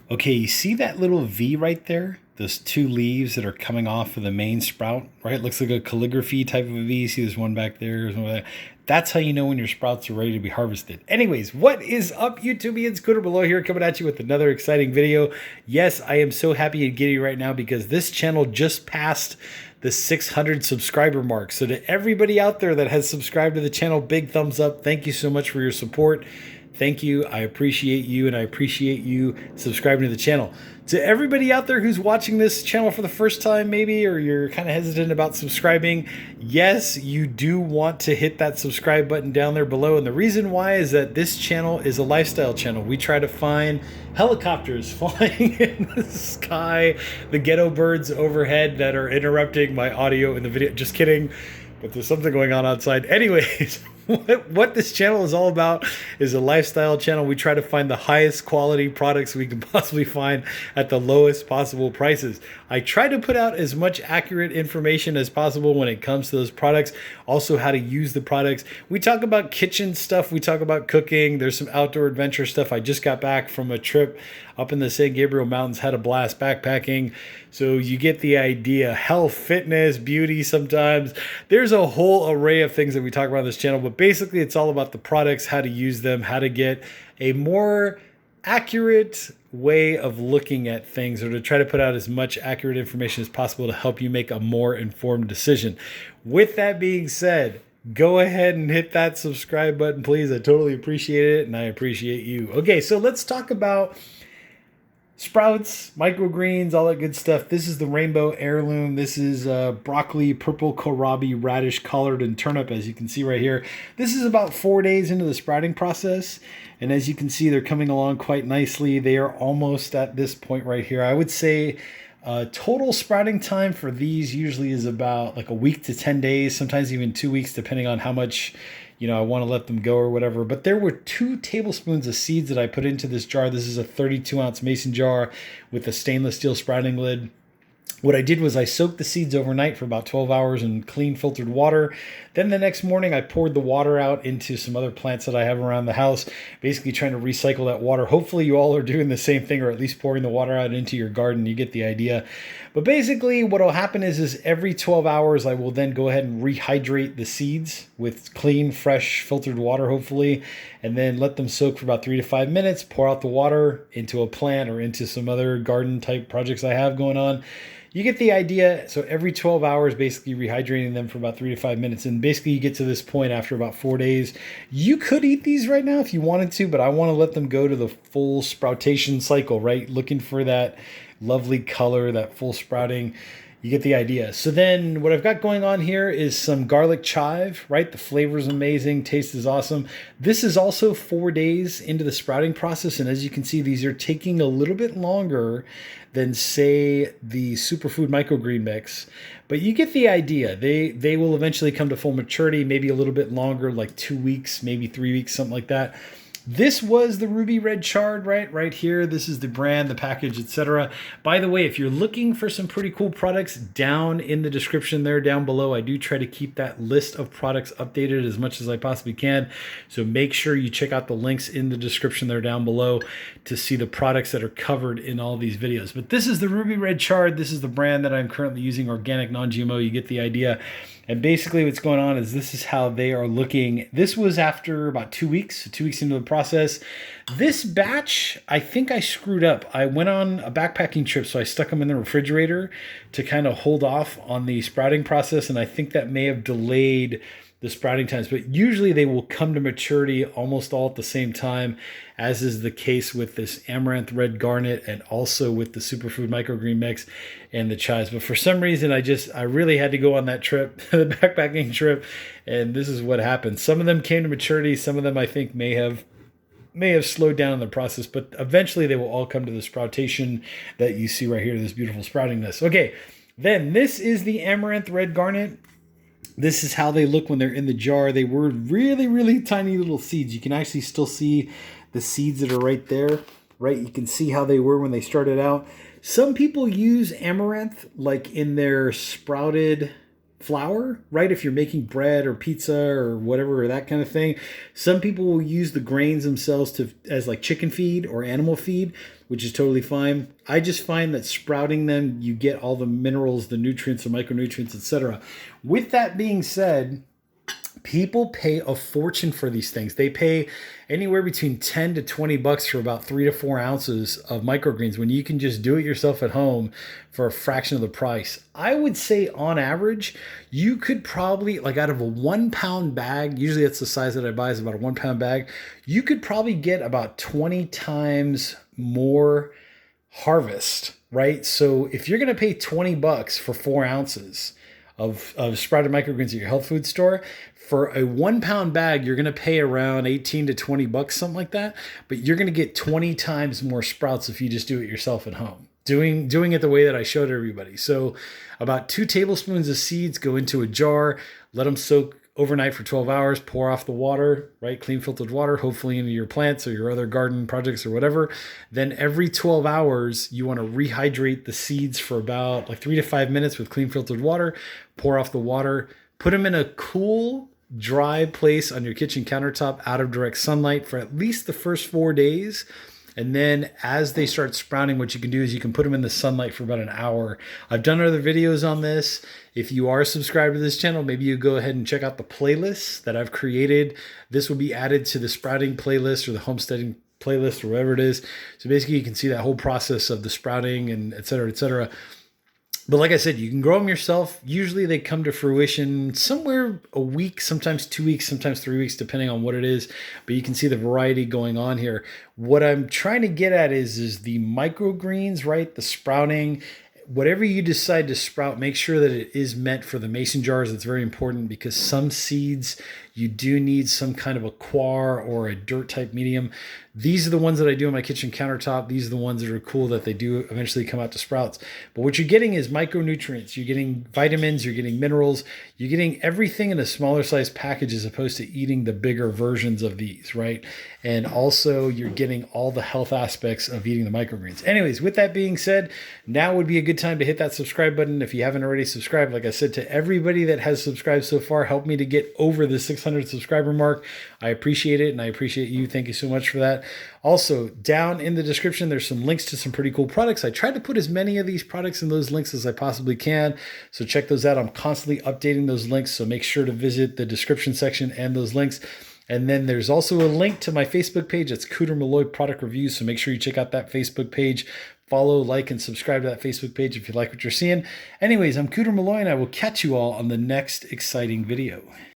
Okay, you see that little V right there? Those two leaves that are coming off of the main sprout, right? Looks like a calligraphy type of a V. See, there's one back there. There's one back there. That's how you know when your sprouts are ready to be harvested. Anyways, what is up, YouTubians? Scooter Below here, coming at you with another exciting video. Yes, I am so happy and giddy right now because this channel just passed the 600 subscriber mark. So to everybody out there that has subscribed to the channel, big thumbs up. Thank you so much for your support. Thank you. I appreciate you, and I appreciate you subscribing to the channel. To everybody out there who's watching this channel for the first time, maybe, or you're kind of hesitant about subscribing, yes, you do want to hit that subscribe button down there below. And the reason why is that this channel is a lifestyle channel. We try to find helicopters flying in the sky, the ghetto birds overhead that are interrupting my audio in the video. Just kidding. But there's something going on outside. Anyways, what this channel is all about is a lifestyle channel. We try to find the highest quality products we can possibly find at the lowest possible prices. I try to put out as much accurate information as possible when it comes to those products. Also, how to use the products. We talk about kitchen stuff. We talk about cooking. There's some outdoor adventure stuff. I just got back from a trip up in the San Gabriel Mountains, had a blast backpacking. So you get the idea. Health, fitness, beauty sometimes. There's a whole array of things that we talk about on this channel, but basically it's all about the products, how to use them, how to get a more accurate way of looking at things, or to try to put out as much accurate information as possible to help you make a more informed decision. With that being said, go ahead and hit that subscribe button, please. I totally appreciate it, and I appreciate you. Okay, so let's talk about sprouts, microgreens, all that good stuff. This is the rainbow heirloom. This is broccoli, purple kohlrabi, radish, collard, and turnip, as you can see right here. This is about 4 days into the sprouting process. And as you can see, they're coming along quite nicely. They are almost at this point right here. I would say total sprouting time for these usually is about like a week to 10 days, sometimes even 2 weeks, depending on how much I want to let them go or whatever. But there were 2 tablespoons of seeds that I put into this jar. This is a 32-ounce mason jar with a stainless steel sprouting lid. What I did was I soaked the seeds overnight for about 12 hours in clean filtered water. Then the next morning I poured the water out into some other plants that I have around the house, basically trying to recycle that water. Hopefully you all are doing the same thing, or at least pouring the water out into your garden. You get the idea. But basically what will happen is every 12 hours I will then go ahead and rehydrate the seeds with clean, fresh, filtered water, hopefully, and then let them soak for about 3 to 5 minutes, pour out the water into a plant or into some other garden type projects I have going on. You get the idea. So every 12 hours, basically rehydrating them for about 3 to 5 minutes. And basically you get to this point after about 4 days. You could eat these right now if you wanted to, but I want to let them go to the full sproutation cycle, right? Looking for that lovely color, that full sprouting. You get the idea. So then what I've got going on here is some garlic chive, right? The flavor is amazing. Taste is awesome. This is also 4 days into the sprouting process. And as you can see, these are taking a little bit longer than, say, the superfood microgreen mix. But you get the idea. They will eventually come to full maturity, maybe a little bit longer, like 2 weeks, maybe 3 weeks, something like that. This was the ruby red chard, right here. This is the brand, the package, etc. By the way, if you're looking for some pretty cool products, down in the description there, down below, I do try to keep that list of products updated as much as I possibly can. So make sure you check out the links in the description there down below to see the products that are covered in all these videos. But this is the ruby red chard. This is the brand that I'm currently using, organic, non-GMO. You get the idea. And basically what's going on is this is how they are looking. This was after about 2 weeks, so 2 weeks into the process. This batch, I think I screwed up. I went on a backpacking trip, so I stuck them in the refrigerator to kind of hold off on the sprouting process, and I think that may have delayed the sprouting times. But usually they will come to maturity almost all at the same time, as is the case with this amaranth red garnet and also with the superfood microgreen mix and the chives. But for some reason, I really had to go on that trip, the backpacking trip, and this is what happened. Some of them came to maturity. Some of them I think may have slowed down in the process, but eventually they will all come to the sproutation that you see right here, this beautiful sproutingness. Okay, then this is the amaranth red garnet. This is how they look when they're in the jar. They were really, really tiny little seeds. You can actually still see the seeds that are right there, right? You can see how they were when they started out. Some people use amaranth like in their sprouted flour, right? If you're making bread or pizza or whatever, or that kind of thing. Some people will use the grains themselves as like chicken feed or animal feed, which is totally fine. I just find that sprouting them, you get all the minerals, the nutrients, the micronutrients, etc. With that being said, people pay a fortune for these things. They pay anywhere between 10 to 20 bucks for about 3 to 4 ounces of microgreens when you can just do it yourself at home for a fraction of the price. I would say on average, you could probably, like out of a 1 pound bag, usually that's the size that I buy, is about a 1 pound bag, you could probably get about 20 times more harvest, right? So if you're going to pay 20 bucks for 4 ounces of sprouted microgreens at your health food store, for a 1 pound bag, you're going to pay around 18 to 20 bucks, something like that. But you're going to get 20 times more sprouts if you just do it yourself at home, doing it the way that I showed everybody. So about 2 tablespoons of seeds go into a jar, let them soak overnight for 12 hours, pour off the water, right? Clean filtered water, hopefully into your plants or your other garden projects or whatever. Then every 12 hours, you want to rehydrate the seeds for about like 3 to 5 minutes with clean filtered water, pour off the water, put them in a cool, dry place on your kitchen countertop out of direct sunlight for at least the first 4 days. And then as they start sprouting, what you can do is you can put them in the sunlight for about an hour. I've done other videos on this. If you are subscribed to this channel, maybe you go ahead and check out the playlists that I've created. This will be added to the sprouting playlist or the homesteading playlist or whatever it is. So basically you can see that whole process of the sprouting and et cetera, et cetera. But like I said, you can grow them yourself. Usually they come to fruition somewhere a week, sometimes 2 weeks, sometimes 3 weeks, depending on what it is. But you can see the variety going on here. What I'm trying to get at is the microgreens, right? The sprouting. Whatever you decide to sprout, make sure that it is meant for the mason jars. It's very important because some seeds, you do need some kind of a coir or a dirt type medium. These are the ones that I do on my kitchen countertop. These are the ones that are cool that they do eventually come out to sprouts. But what you're getting is micronutrients. You're getting vitamins, you're getting minerals, you're getting everything in a smaller size package as opposed to eating the bigger versions of these, right? And also you're getting all the health aspects of eating the microgreens. Anyways, with that being said, now would be a good time to hit that subscribe button. If you haven't already subscribed, like I said, to everybody that has subscribed so far, help me to get over the 600 subscriber mark. I appreciate it, and I appreciate you. Thank you so much for that. Also, down in the description, there's some links to some pretty cool products. I tried to put as many of these products in those links as I possibly can, so check those out. I'm constantly updating those links, so make sure to visit the description section and those links. And then there's also a link to my Facebook page. It's Cooter Malloy Product Reviews, so make sure you check out that Facebook page. Follow, like, and subscribe to that Facebook page if you like what you're seeing. Anyways, I'm Cooter Malloy, and I will catch you all on the next exciting video.